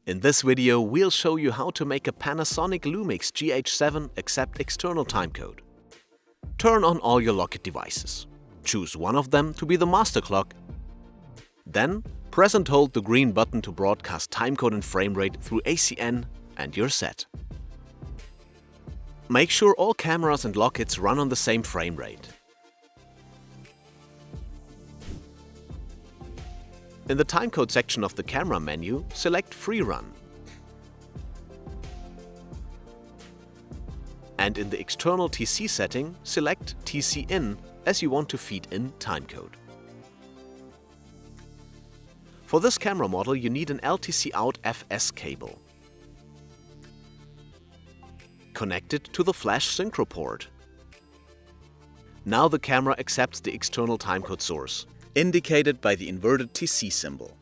In this video, we'll show you how to make a Panasonic LUMIX GH7 accept external timecode. Turn on all your Lockit devices. Choose one of them to be the master clock. Then, press and hold the green button to broadcast timecode and frame rate through ACN and you're set. Make sure all cameras and Lockits run on the same frame rate. In the timecode section of the camera menu, select Free Run. And in the external TC setting, select TC In as you want to feed in timecode. For this camera model, you need an LTC-Out-FS cable. Connect it to the flash Syncro port. Now the camera accepts the external timecode source, indicated by the inverted TC symbol.